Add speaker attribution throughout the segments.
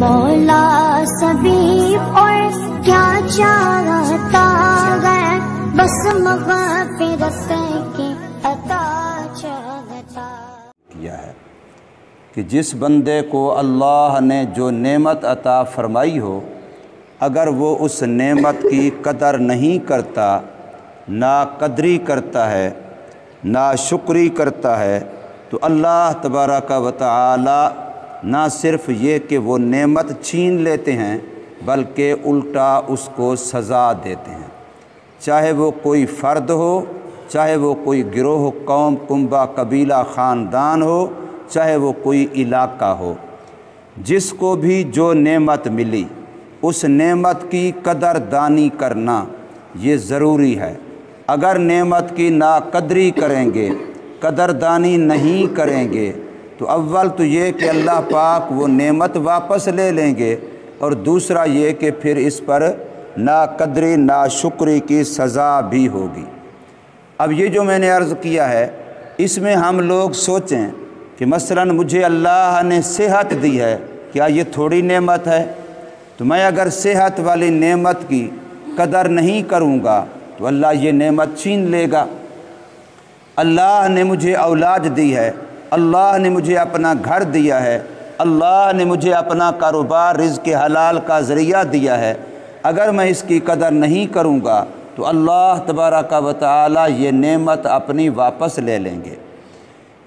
Speaker 1: مولا سبھی اور کیا چاہتا ہے، بس مغفرت کی عطا چاہتا
Speaker 2: کیا ہے کہ جس بندے کو اللہ نے جو نعمت عطا فرمائی ہو، اگر وہ اس نعمت کی قدر نہیں کرتا، ناقدری کرتا ہے، ناشکری کرتا ہے، تو اللہ تبارک و تعالی نہ صرف یہ کہ وہ نعمت چھین لیتے ہیں بلکہ الٹا اس کو سزا دیتے ہیں، چاہے وہ کوئی فرد ہو، چاہے وہ کوئی گروہ، قوم، کنبہ، قبیلہ، خاندان ہو، چاہے وہ کوئی علاقہ ہو۔ جس کو بھی جو نعمت ملی اس نعمت کی قدر دانی کرنا یہ ضروری ہے۔ اگر نعمت کی ناقدری کریں گے، قدردانی نہیں کریں گے، تو اول تو یہ کہ اللہ پاک وہ نعمت واپس لے لیں گے، اور دوسرا یہ کہ پھر اس پر ناقدری، ناشکری کی سزا بھی ہوگی۔ اب یہ جو میں نے عرض کیا ہے، اس میں ہم لوگ سوچیں کہ مثلا مجھے اللہ نے صحت دی ہے، کیا یہ تھوڑی نعمت ہے؟ تو میں اگر صحت والی نعمت کی قدر نہیں کروں گا تو اللہ یہ نعمت چھین لے گا۔ اللہ نے مجھے اولاد دی ہے، اللہ نے مجھے اپنا گھر دیا ہے، اللہ نے مجھے اپنا کاروبار، رزق حلال کا ذریعہ دیا ہے، اگر میں اس کی قدر نہیں کروں گا تو اللہ تبارک و تعالی یہ نعمت اپنی واپس لے لیں گے۔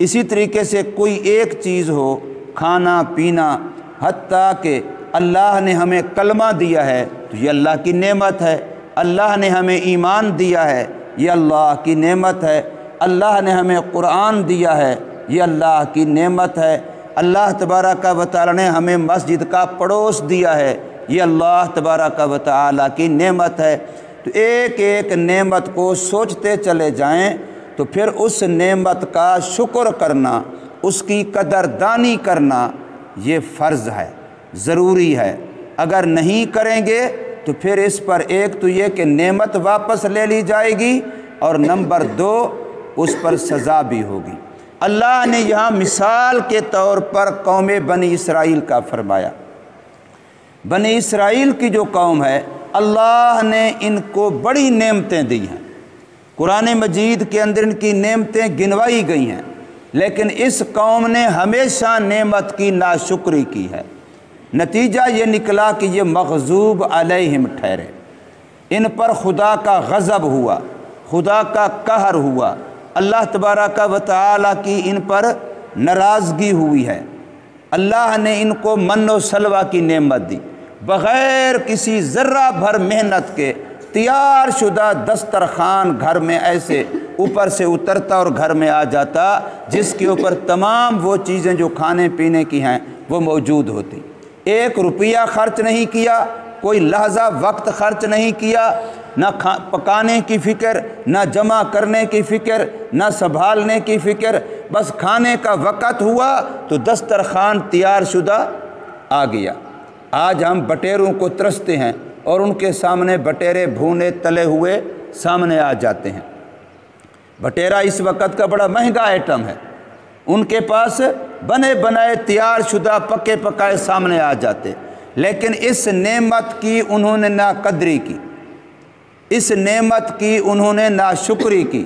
Speaker 2: اسی طریقے سے کوئی ایک چیز ہو، کھانا پینا، حتیٰ کہ اللہ نے ہمیں کلمہ دیا ہے تو یہ اللہ کی نعمت ہے، اللہ نے ہمیں ایمان دیا ہے یہ اللہ کی نعمت ہے، اللہ نے ہمیں قرآن دیا ہے یہ اللہ کی نعمت ہے، اللہ تبارک و تعالی نے ہمیں مسجد کا پڑوس دیا ہے یہ اللہ تبارک و تعالی کی نعمت ہے۔ تو ایک ایک نعمت کو سوچتے چلے جائیں تو پھر اس نعمت کا شکر کرنا، اس کی قدردانی کرنا یہ فرض ہے، ضروری ہے۔ اگر نہیں کریں گے تو پھر اس پر ایک تو یہ کہ نعمت واپس لے لی جائے گی، اور نمبر دو اس پر سزا بھی ہوگی۔ اللہ نے یہاں مثال کے طور پر قوم بنی اسرائیل کا فرمایا۔ بنی اسرائیل کی جو قوم ہے، اللہ نے ان کو بڑی نعمتیں دی ہیں، قرآن مجید کے اندر ان کی نعمتیں گنوائی گئی ہیں، لیکن اس قوم نے ہمیشہ نعمت کی ناشکری کی ہے۔ نتیجہ یہ نکلا کہ یہ مغضوب علیہم ٹھہرے، ان پر خدا کا غضب ہوا، خدا کا قہر ہوا، اللہ تبارک و تعالی کی ان پر ناراضگی ہوئی ہے۔ اللہ نے ان کو من و سلوہ کی نعمت دی، بغیر کسی ذرہ بھر محنت کے تیار شدہ دسترخوان گھر میں ایسے اوپر سے اترتا اور گھر میں آ جاتا، جس کے اوپر تمام وہ چیزیں جو کھانے پینے کی ہیں وہ موجود ہوتی۔ ایک روپیہ خرچ نہیں کیا، کوئی لحظہ وقت خرچ نہیں کیا، نہ پکانے کی فکر، نہ جمع کرنے کی فکر، نہ سنبھالنے کی فکر، بس کھانے کا وقت ہوا تو دسترخوان تیار شدہ آ گیا۔ آج ہم بٹیروں کو ترستے ہیں اور ان کے سامنے بٹیرے بھونے تلے ہوئے سامنے آ جاتے ہیں۔ بٹیرا اس وقت کا بڑا مہنگا آئٹم ہے، ان کے پاس بنے بنائے تیار شدہ پکے پکائے سامنے آ جاتے، لیکن اس نعمت کی انہوں نے ناقدری کی، اس نعمت کی انہوں نے ناشکری کی،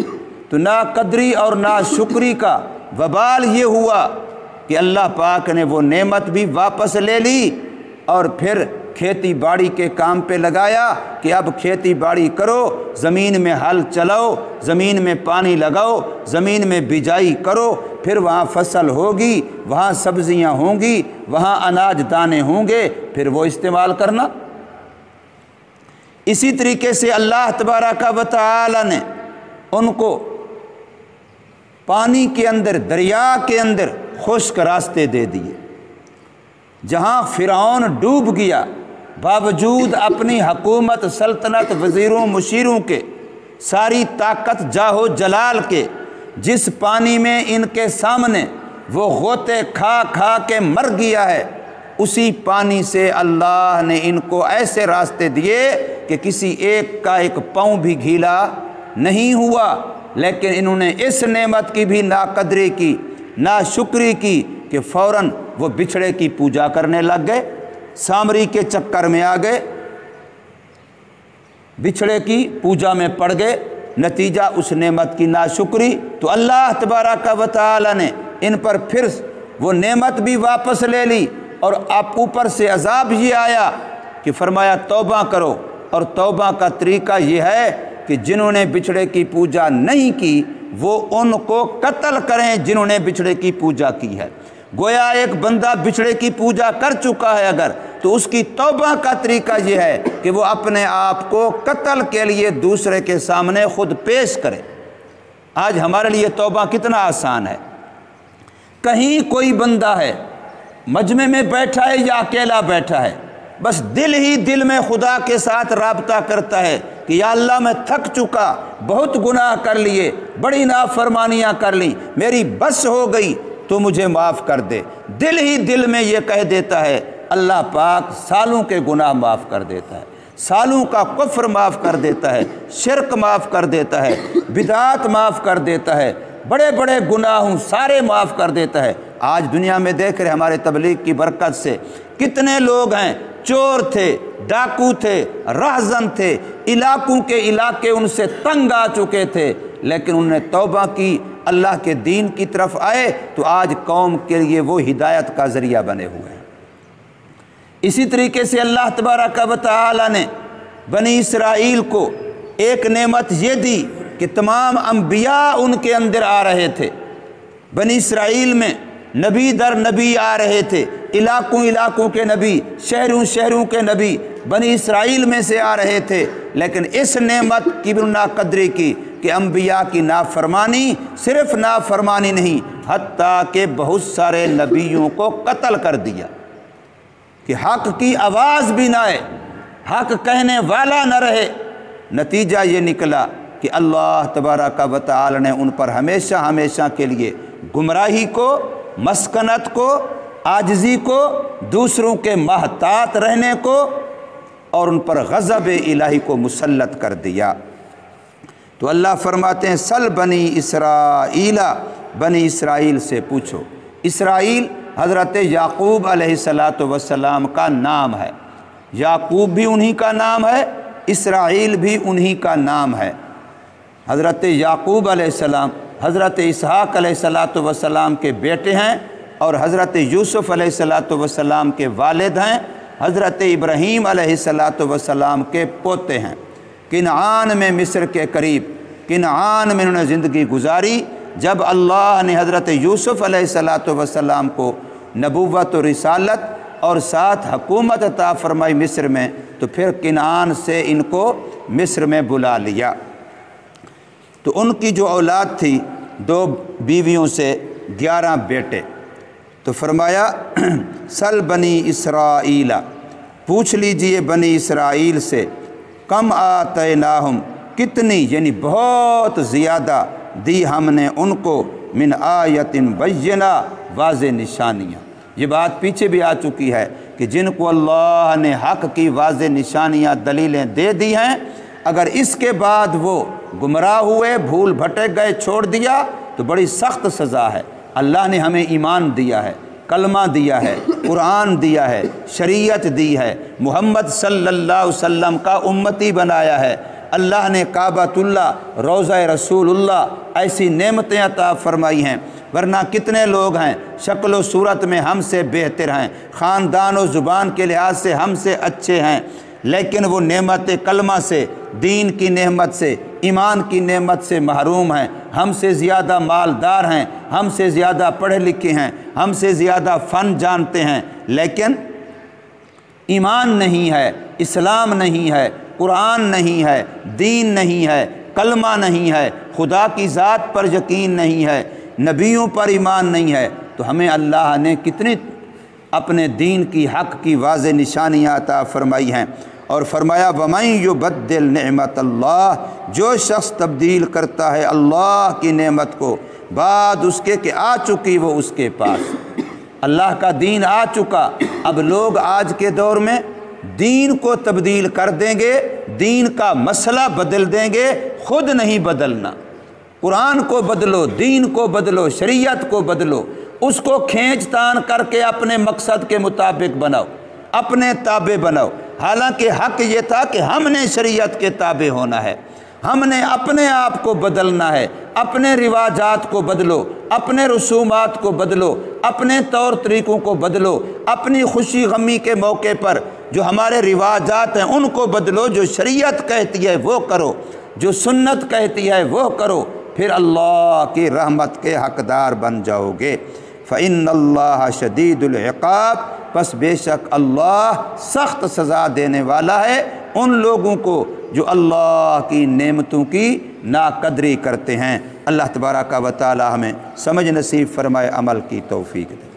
Speaker 2: تو ناقدری اور ناشکری کا وبال یہ ہوا کہ اللہ پاک نے وہ نعمت بھی واپس لے لی، اور پھر کھیتی باڑی کے کام پہ لگایا کہ اب کھیتی باڑی کرو، زمین میں ہل چلاؤ، زمین میں پانی لگاؤ، زمین میں بجائی کرو، پھر وہاں فصل ہوگی، وہاں سبزیاں ہوں گی، وہاں اناج دانے ہوں گے، پھر وہ استعمال کرنا۔ اسی طریقے سے اللہ تبارک و تعالی نے ان کو پانی کے اندر، دریا کے اندر خشک راستے دے دیے۔ جہاں فرعون ڈوب گیا، باوجود اپنی حکومت، سلطنت، وزیروں، مشیروں کے، ساری طاقت، جاہ و جلال کے، جس پانی میں ان کے سامنے وہ غوطے کھا کھا کے مر گیا ہے، اسی پانی سے اللہ نے ان کو ایسے راستے دیے کہ کسی ایک کا ایک پاؤں بھی گھیلا نہیں ہوا، لیکن انہوں نے اس نعمت کی بھی ناقدری کی، ناشکری کی کہ فوراً وہ بچھڑے کی پوجا کرنے لگ گئے، सामरी के चक्कर में आ गए, बिछड़े की पूजा में पड़ गए, नतीजा उस नेमत की नाशुक्री। तो अल्लाह तबारक व तआला ने इन पर फिर वो नेमत भी वापस ले ली और आप ऊपर से अजाब ये आया कि फरमाया तौबा करो। और तौबा का तरीका ये है कि जिन्होंने बिछड़े की पूजा नहीं की वो उनको कत्ल करें जिन्होंने बिछड़े की पूजा की है। गोया एक बंदा बिछड़े की पूजा कर चुका है अगर, तो उसकी तौबा का तरीका यह है कि वो अपने आप को कत्ल के लिए दूसरे के सामने खुद पेश करे। आज हमारे लिए तौबा कितना आसान है। कहीं कोई बंदा है, मजमे में बैठा है या अकेला बैठा है, बस दिल ही दिल में खुदा के साथ राब्ता करता है कि या अल्लाह मैं थक चुका, बहुत गुनाह कर लिए, बड़ी नाफरमानियाँ कर ली, मेरी बस हो गई, तो मुझे माफ़ कर दे। दिल ही दिल में ये कह देता है, अल्लाह पाक सालों के गुनाह माफ़ कर देता है, सालों का कुफ्र माफ़ कर देता है, शिरक माफ़ कर देता है, बिदात माफ़ कर देता है, बड़े बड़े गुनाहों सारे माफ़ कर देता है। आज दुनिया में देख रहे हमारे तबलीग की बरकत से कितने लोग हैं, चोर थे, डाकू थे, रहज़न थे, इलाकों के इलाके उनसे तंग आ चुके थे, लेकिन उन्होंने तौबा की, अल्लाह के दीन की तरफ आए तो आज कौम के लिए वो हिदायत का ज़रिया बने हुए हैं। इसी तरीके से अल्लाह तबारक व तआला ने बनी इसराइल को एक नेमत ये दी कि तमाम अंबिया उनके अंदर आ रहे थे। बनी इसराइल में नबी दर नबी आ रहे थे, इलाकों इलाकों के नबी, शहरों शहरों के नबी बनी इसराइल में से आ रहे थे। लेकिन इस नेमत की भी नाकदरी की कि अंबिया की नाफरमानी, सिर्फ नाफरमानी नहीं, हत्ता के बहुत सारे नबियों को कत्ल कर दिया कि हक़ की आवाज़ भी ना आए, हक़ कहने वाला न रहे। नतीजा ये निकला कि अल्लाह तबारक व तआला ने उन पर हमेशा हमेशा के लिए गुमराही को, मस्कनत को, आजिज़ी को, दूसरों के महतात रहने को और उन पर गज़ब इलाही को मुसल्लत कर दिया। तो अल्लाह फरमाते हैं सल बनी इसराइला, बनी इसराइल से पूछो। इसराइल हज़रत याकूब अलैहिस्सलातु वस्सलाम का नाम है। याकूब भी उन्हीं का नाम है, इसराइल भी उन्हीं का नाम है। हज़रत याकूब अलैहिस्सलाम हज़रत इसहाक़ अलैहिस्सलातु वस्सलाम के बेटे हैं और हज़रत यूसुफ़ अलैहिस्सलातु वस्सलाम के वालिद हैं, हज़रत इब्राहीम अलैहिस्सलातु वस्सलाम के पोते हैं। किनआन में, मिस्र के करीब किनआन में उन्होंने ज़िंदगी गुजारी। जब अल्लाह ने हज़रत यूसुफ़ अलैहिस्सलातु वस्सलाम को नबुव्वत और रिसालत और साथ हुकूमत अता फरमाई मिस्र में, तो फिर किनआन से इनको मिस्र में बुला लिया। तो उनकी जो औलाद थी, 2 बीवियों से 11 बेटे। तो फरमाया सल बनी इसराइला, पूछ लीजिए बनी इसराइल से, कम आतैनाहुम, कितनी यानी बहुत ज़्यादा दी हमने उनको, मिन आयतिन बय्यना, वाज़े निशानियाँ। ये बात पीछे भी आ चुकी है कि जिनको अल्लाह ने हक़ की वाज़े निशानियाँ दलीलें दे दी हैं, अगर इसके बाद वो गुमराह हुए, भूल भटक गए, छोड़ दिया, तो बड़ी सख्त सज़ा है। अल्लाह ने हमें ईमान दिया है, कलमा दिया है, कुरान दिया है, शरीयत दी है, मुहम्मद सल्लल्लाहु अलैहि वसल्लम का उम्मती बनाया है, अल्लाह ने काबतुल्लाह, रोज़ा रसूलुल्लाह ऐसी नेमतें अता फरमाई हैं। वरना कितने लोग हैं शक्ल व सूरत में हमसे बेहतर हैं, ख़ानदान व ज़ुबान के लिहाज से हमसे अच्छे हैं, लेकिन वो नेमत कलमा से, दीन की नेमत से, ईमान की नेमत से महरूम हैं। हमसे ज़्यादा मालदार हैं, हमसे ज़्यादा पढ़े लिखे हैं, हमसे ज़्यादा फ़न जानते हैं, लेकिन ईमान नहीं है, इस्लाम नहीं है, कुरान नहीं है, दीन नहीं है, कलमा नहीं है, खुदा की ज़ात पर यकीन नहीं है, नबियों पर ईमान नहीं है। तो हमें अल्लाह ने कितनी अपने दीन की हक़ की वाज़े निशानियाँ अता फरमाई हैं। और फरमाया वमन युबद्दिल नेमत अल्लाह, जो शख्स तब्दील करता है अल्लाह की नेमत को बाद उसके कि आ चुकी वो उसके पास। अल्लाह का दीन आ चुका, अब लोग आज के दौर में दीन को तब्दील कर देंगे, दीन का मसला बदल देंगे, खुद नहीं बदलना। कुरान को बदलो, दीन को बदलो, शरीयत को बदलो, उसको खींच तान करके अपने मकसद के मुताबिक बनाओ। اپنے تابع بنو۔ حالانکہ حق یہ تھا کہ ہم نے شریعت کے تابع ہونا ہے، ہم نے اپنے آپ کو بدلنا ہے، اپنے رواجات کو بدلو، اپنے رسومات کو بدلو، اپنے طور طریقوں کو بدلو، اپنی خوشی غمی کے موقع پر جو ہمارے رواجات ہیں ان کو بدلو، جو شریعت کہتی ہے وہ کرو، جو سنت کہتی ہے وہ کرو، پھر اللہ کی رحمت کے حقدار بن جاؤ گے۔ فَإِنَّ اللَّهَ شَدِيدُ الْعِقَابِ، پس بے شک اللہ سخت سزا دینے والا ہے ان لوگوں کو جو اللہ کی نعمتوں کی ناقدری کرتے ہیں۔ اللہ تبارک و تعالی ہمیں سمجھ نصیب فرمائے، عمل کی توفیق دے۔